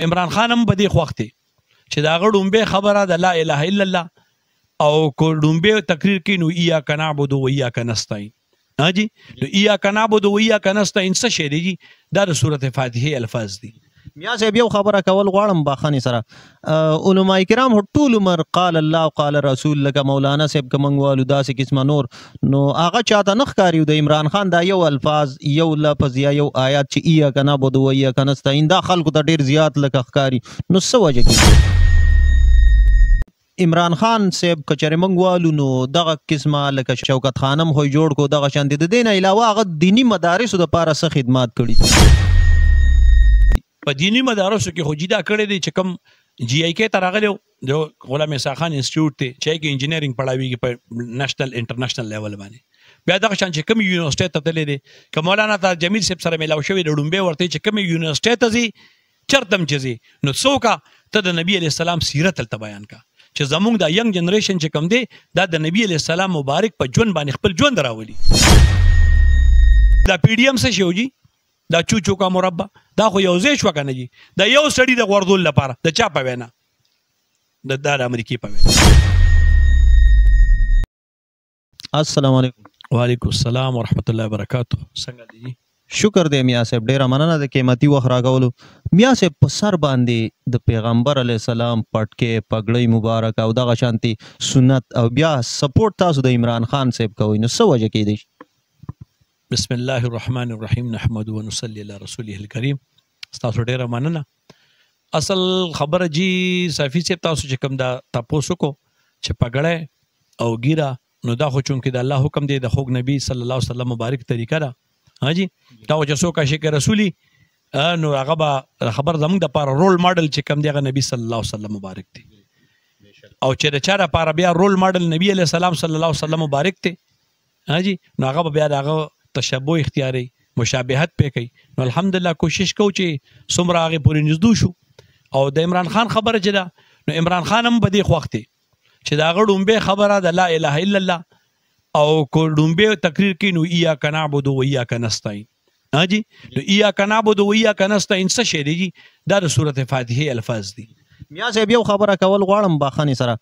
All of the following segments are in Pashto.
عمران خان هم په دې خوښ دی چې د هغه ډومبې خبره د لا اله الا الله او کو ډومبې تقریر کوي نو ایاک نعبد و ایاک نستعین جی نو ایاک نعبد و ایاک نستعین څه شی دی دا د سورۃ فاتحه الفاظ دي. میا صاحب یو خبره کول غواړم باخانی سره علماء کرام ټول عمر قال الله قال رسول لکه مولانا صاحب کمنګوالو داسې قسمه نور نو هغه چاته نه ښکاري د عمران خان دا یو الفاظ یو لفظ یا یو آیات چې ایاک نعبد و ایاک نستعین دا خلکو ته ډیر زیات لکه ښکاري نو څه وجه کې عمران خان صاحب کچره منګوالو نو دغه قسمه لکه شوکت خانم خو جوړ کو دغه شان د دین علاوه هغه دینی مدارسو د پاره څه خدمات کړي په دینی مدارسو کې خو جدا کړی دی چې کوم جی آی کې ته راغلی د غلام اسحاق خان انسټیټیوټ دی چې کې انجینرینګ پړاویږي په نېشنل انټرنیشنل لیول باندې بیا دغه شان چې کوم یونیورسيټي ته تللی دی که مولانا تا جمیل صاحب سره میلاو شوی د ډومبې ورته چې کوم یونیورسيټي ته ځي چرته هم چې ځي نو څوکه ته د نبی علیه السلام سیرت هلته بیان کا چې زمونږ د ینګ جنریشن چې کوم دی دا د نبی علیه السلام مبارک په ژوند باندې خپل ژوند راولي. دا پی ډي ام څه شی و جي دا چوچو کا مربع دا خو یو ځای شو کنه جی دا یو سړی د غوردول لپاره د چا په وینا د امریکای په وینا. السلام علیکم. وعلیکم السلام ورحمۃ اللہ وبرکاتہ. څنګه دی؟ شکر دی میا صاحب ډیره مننه د قیمتي وخت راکولو. میا صاحب په سر باندې د پیغمبر علی السلام پټکې پګړۍ مبارک او دغه شانتي سنت او بیا سپورټ تاسو د عمران خان صاحب کوي نو څه وجه کې دی؟ بسم الله الرحمن الرحیم نحمد و نصلی علی رسوله الکریم. تاسو ډیره مننه. اصل خبره جی صافی صاحب تاسو چې کوم دا تاسو کو چې پګړې او ګیره نو دا خو چونکې د الله حکم دی د خوږ نبی صلی الله علیه وسلم مبارک طریقه ده ها جی دا چې څوک شي رسولي نو هغه به خبر زموږ د پاره رول ماډل چې کوم دی هغه نبی صلی الله علیه وسلم مبارک دی او چې د چا لپاره بیا رول ماډل نبی علیه السلام صلی الله علیه وسلم مبارک دی ها جی نو هغه بیا دغه تشبوه اختیاري مشابهت پې کوي نو الحمدلله کوشش کوو چې څومره هغې پورې نږدې شو او د عمران خان خبره چې ده نو عمران خان هم په دې خوښ دی چې د هغه ډومبې خبره د لا اله الا الله او کو ډومبې تقریر کوي نو ایاک نعبد و ایاک نستعین جی نو ایاک نعبد و ایاک نستعین څه شی دی دا د سورۃ فاتحه الفاظ دي. میا صاحب یو خبره کول غواړم باخانی سره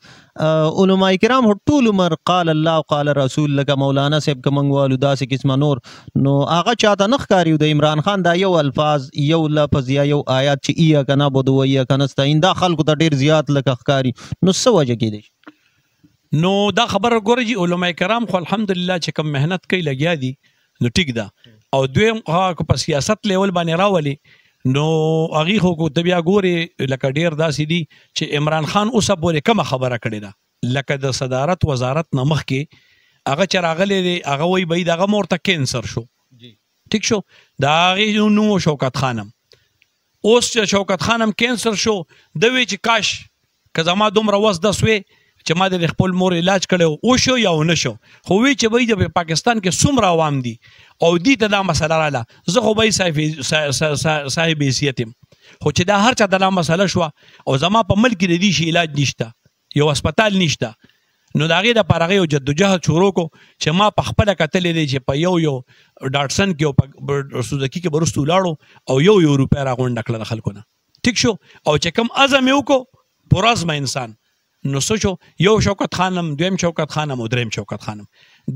علماء کرام ټول عمر قال الله قال رسول لکه مولانا صاحب کمنګوالو داسې قسمه نور نو هغه چاته نه ښکاري د عمران خان دا یو الفاظ یو لفظ یا یو آیات چې ایاک نعبد و ایاک نستعین دا خلکو ته ډیر زیات لکه ښکاري نو څه وجه کې دی؟ نو دا خبره ګوره جی علماء کرام خو الحمدلله چې کوم محنت کوي لګیا دي نو ټیک ده او دویم په سیاست لیول باندې راولي نو هغې خو کو ته بیا ګورې لکه ډېر داسې دي چې عمران خان اوسه پورې کومه خبره کړې ده لکه د صدارت وزارت نه مخکې هغه چې راغلی دی هغه وایي بهی د هغه مور ته کینسر شو ټیک شو د هغې نوم و شوکت خانم اوس چې شوکت خانم کینسر شو ده وی چې کاش که زما دومره وس دس وی چې ما د خپل مور علاج کړی او شو یا ونه شو خو وی چې به د پاکستان کې څومره عوام دي او دې ته دا مسله رااله زه خو به صاحب حیثیت یم خو چې دا هر چا ته دا مسله شوه او زما په ملک کې د دې شي علاج نشته یو هسپتال نشته نو د هغې دپاره هغې یو جدوجهد شروع کړو چې ما په خپله کتلی دی چې په یو ډاټسن کې او په سوزکي کې به وروسته ولاړو او یو روپۍ راغونډه کړه د خلکو نه ټیک شو او چې کوم عزم یې وکړو پرعزمه انسان نو څه شو یو شوکت خانم دویم شوکت خانم او دریم شوکت خانم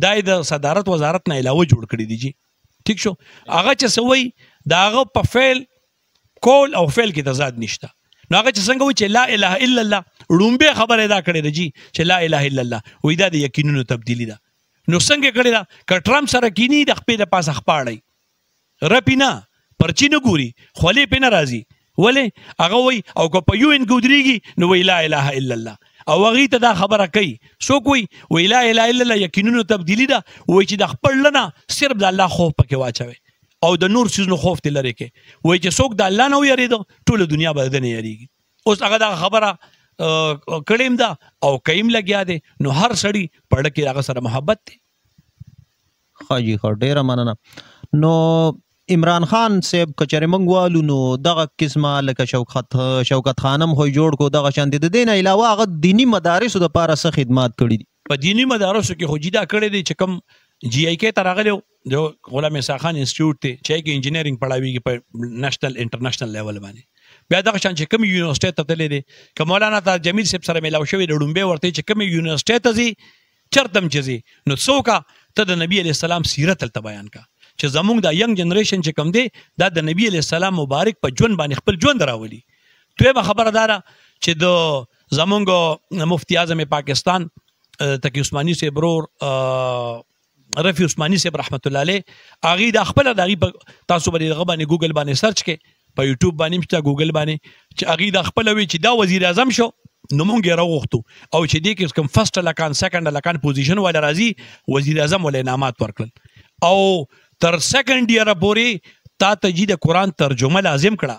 دا یې د صدارت وزارت نه علاوه جوړ کړي دي جی ټیک شو هغه چې څه وایي د هغه په فعل کول او فعل کې تضاد نشته نو هغه چې څنګه وایي چې لا اله الا الله ړومبې خبره دا کړې ده جی چې لا اله الا الله وایي دا د یقینونو تبدیلي ده نو څنګه کړې ده که ټرمپ سره کینی د خپې د پاسه خپاړی رپي نه پرچی نه ګوري خولې پې نه راځي ولې هغه وایي او که په یو ان کې ودرېږي نو وایي لا اله الا الله او هغې ته دا خبره کوي څوک وایي لا اله الا الله یقینونو تبدیلي ده وایي چې د خپل نه صرف د الله خوف پکې واچوئ او د نور څیزونو خوف ترې لرې کړئ وایي چې څوک د الله نه ویرېده ټوله دنیا به د ده نه یېرېږي اوس هغه دغه خبره کړې هم ده او کوي لګیا دی نو هر سړي په اړه کې هغه سره محبت دی. ښه جي ښه ډېره مننه. نو عمران خان صاحب کچره منګوالو نو دغه قسمه لکه شوکت خانم خو جوړ کو دغه شان د دین علاوه هغه دینی مدارسو د پاره څه خدمات کړي دي؟ په دینی مدارسو کې خو جدا کړی دی چې کوم جی آی کې ته راغلی د غلام اسحاق خان انسټیټیوټ دی چې کې انجینرینګ پړاویږي په نېشنل انټرنیشنل لیول باندې بیا دغه شان چې کوم یونیورسيټي ته تللی دی که مولانا طاهر جمیل صاحب سره میلاو شوی د ډومبې ورته چې کوم یونیورسيټي ته ځي چرته هم چې ځي نو څوکه ته د نبی علیه السلام سیرت هلته بیان کا چې زمونږ دا ینګ جنریشن چې کوم دی دا د نبی علیه السلام مبارک په ژوند باندې خپل ژوند راولي. دویمه خبره دا ده چې د زمونږ مفتی اعظم پاکستان تقی عثماني صاحب ورور رفیع عثماني صاحب رحمت الله علیه هغې دا خپله د هغې تاسو به د هغه باندې ګوګل باندې سرچ کړئ په یوټیوب باندې هم شته ګوګل باندې چې هغې دا خپله وی چې دا وزیر اعظم شو نو مونږ یې راوغوښتو او چې دې کې کوم فرسټ لکان سیکنډ لکان پوزیشن والا راځي وزیر اعظم ول انعامات ورکړل او تر سیکنډ ایره پورې تا ته جي د قرآن ترجمه لازم کړه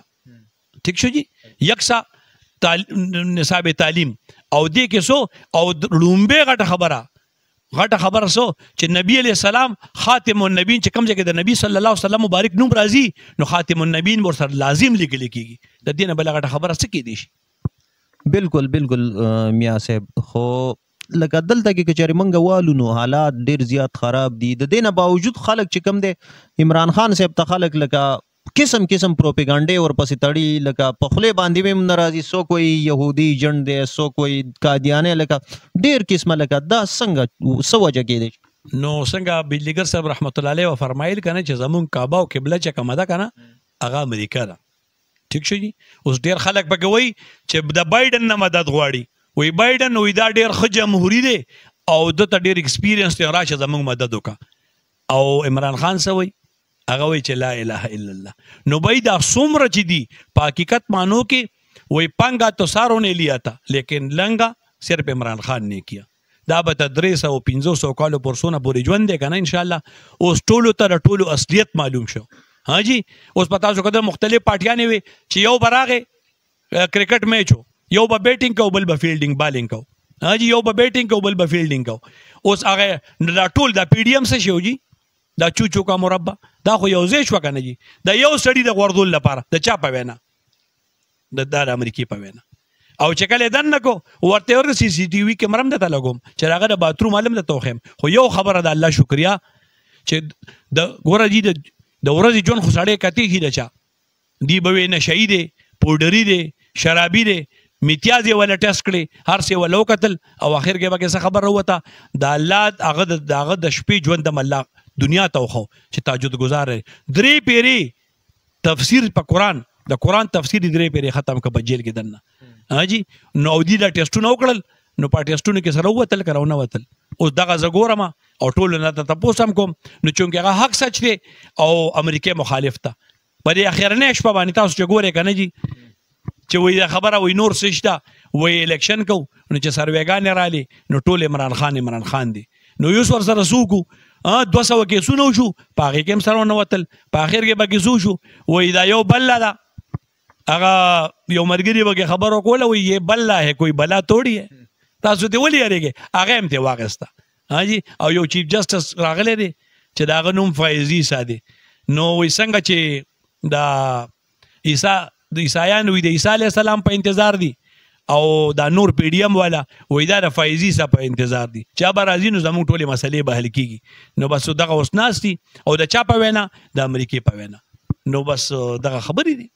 ٹھیک شو جی یکسا نصاب تعلیم او دې کې سو او لومبه غټه خبره سو چې نبی علیہ السلام خاتم النبیین چې کوم ځای کې د نبی صلی الله علیه وسلم مبارک نوم راځي نو خاتم النبیین ورسره لازم لیکل کېږي د دې نه بل غټه خبره څه کېدی شي. بالکل میاں صاحب خو لکه دلته کې کچاري منګه والو نو حالات ډیر زیات خراب دي د دې نه باوجود خلک چې کم دي عمران خان صاحب ته خلک لکه قسم پروپیګانډې ورپسې تړي لکه په خولې باندې هم ناراضي سو کوئی يهودي جن دی سو کوئی قادیانه لکه ډیر قسمه لکه دا څنګه سو وجه کېدی نو څنګه بجلیګر صاحب رحمت الله علیه فرمایل کنه چې زمون کعبه او قبله چې کومه ده کنه هغه امریکا ده ٹھیک شو جی اوس ډیر خلک پکې وای چې د بایدن نه مدد غواړي وای بایدن وای دا ډیر ښه جمهوریت دی او دته ډیر ایکسپیرینس دی راشه زمون مدد وکړه او عمران خان سوی هغه وی چې لا اله الا الله نو بای دا څومره چې دي په حقیقت مانو کې وی پنگا تو ساروں نے لیا تھا لیکن لنگا صرف عمران خان نے کیا دا به 300-500 کالو پرسونه پورې ژوند دی کنه ان شاء الله اوس ټولو ته ټولو اصلیت معلوم شو ها جی اوس پتا شو کده مختلف پارټیانې وي چې یو براغه کرکټ میچ یو به بیټینګ کو بل به فیلډینګ بالینګ کو ها جی یو به بیټینګ کو بل به فیلډینګ کو اوس هغه دا ټول دا پی ډی ایم څه شو جی دا چوچو کا مربع دا خو یو ځای شو کنه جی دا یو سړی د غوردول لپاره د چا په وینا د امریکای په وینا او چې کله دن نکو ورته ور سی سی ټي وي کیمرا هم دته لګوم چې هغه د باتروم علم د توخم خو یو خبره د الله شکریا چې د ګور جی د ورځې جون خو سړی کتی هی دچا دی به نه شهید پودری دی شرابي دی میتیازي ولا ټیسټ کړي هر څه ولو قتل او اخر کې به څه خبر وروته د الله هغه د شپې ژوند د الله دنیا ته خو چې تهجد گزار درې پیری تفسیر په قرآن د قرآن تفسیر درې پیری ختم ک په جیل کې دنه ها جی نو دی دا ټیسټونه وکړل نو په ټیسټونه کې سره وتل کراونه وتل اوس دغه زګورم او ټول نه ته تاسو هم کوم نو چونګه هغه حق سچ دی او امریکای مخالف ته په دې اخرنه شپه باندې تاسو چې ګوره کنه جی چې وې دا خبره وې نور سشتا وې الیکشن کو نو چې سروېګان رالي نو ټول عمران خان دی نو یو ور سره سوکو 200 کیسونه شو په هغه کې هم سره نه وتل په اخر کې به کیسو شو وې دا یو بل دا هغه یو مرګري به خبر وکوله وې یہ بل ہے کوئی بلا توڑی ہے تاسو ته ولې یریږي هغه هم ته واغسته ها جی او یو چیف جسټس راغله دي چې دا غنوم فایزي ساده نو وې څنګه چې دا عیسایان وې د عیسی علی السلام په انتظار دي او دا نور پی ډی ایم والا وې دا د فایزي سره په انتظار دي چې به راځي نو زموږ ټولې مسلې به حل کیږي نو بس دغه اوس ناستي او د چا په وینا د امریکای په وینا نو بس دغه خبرې دي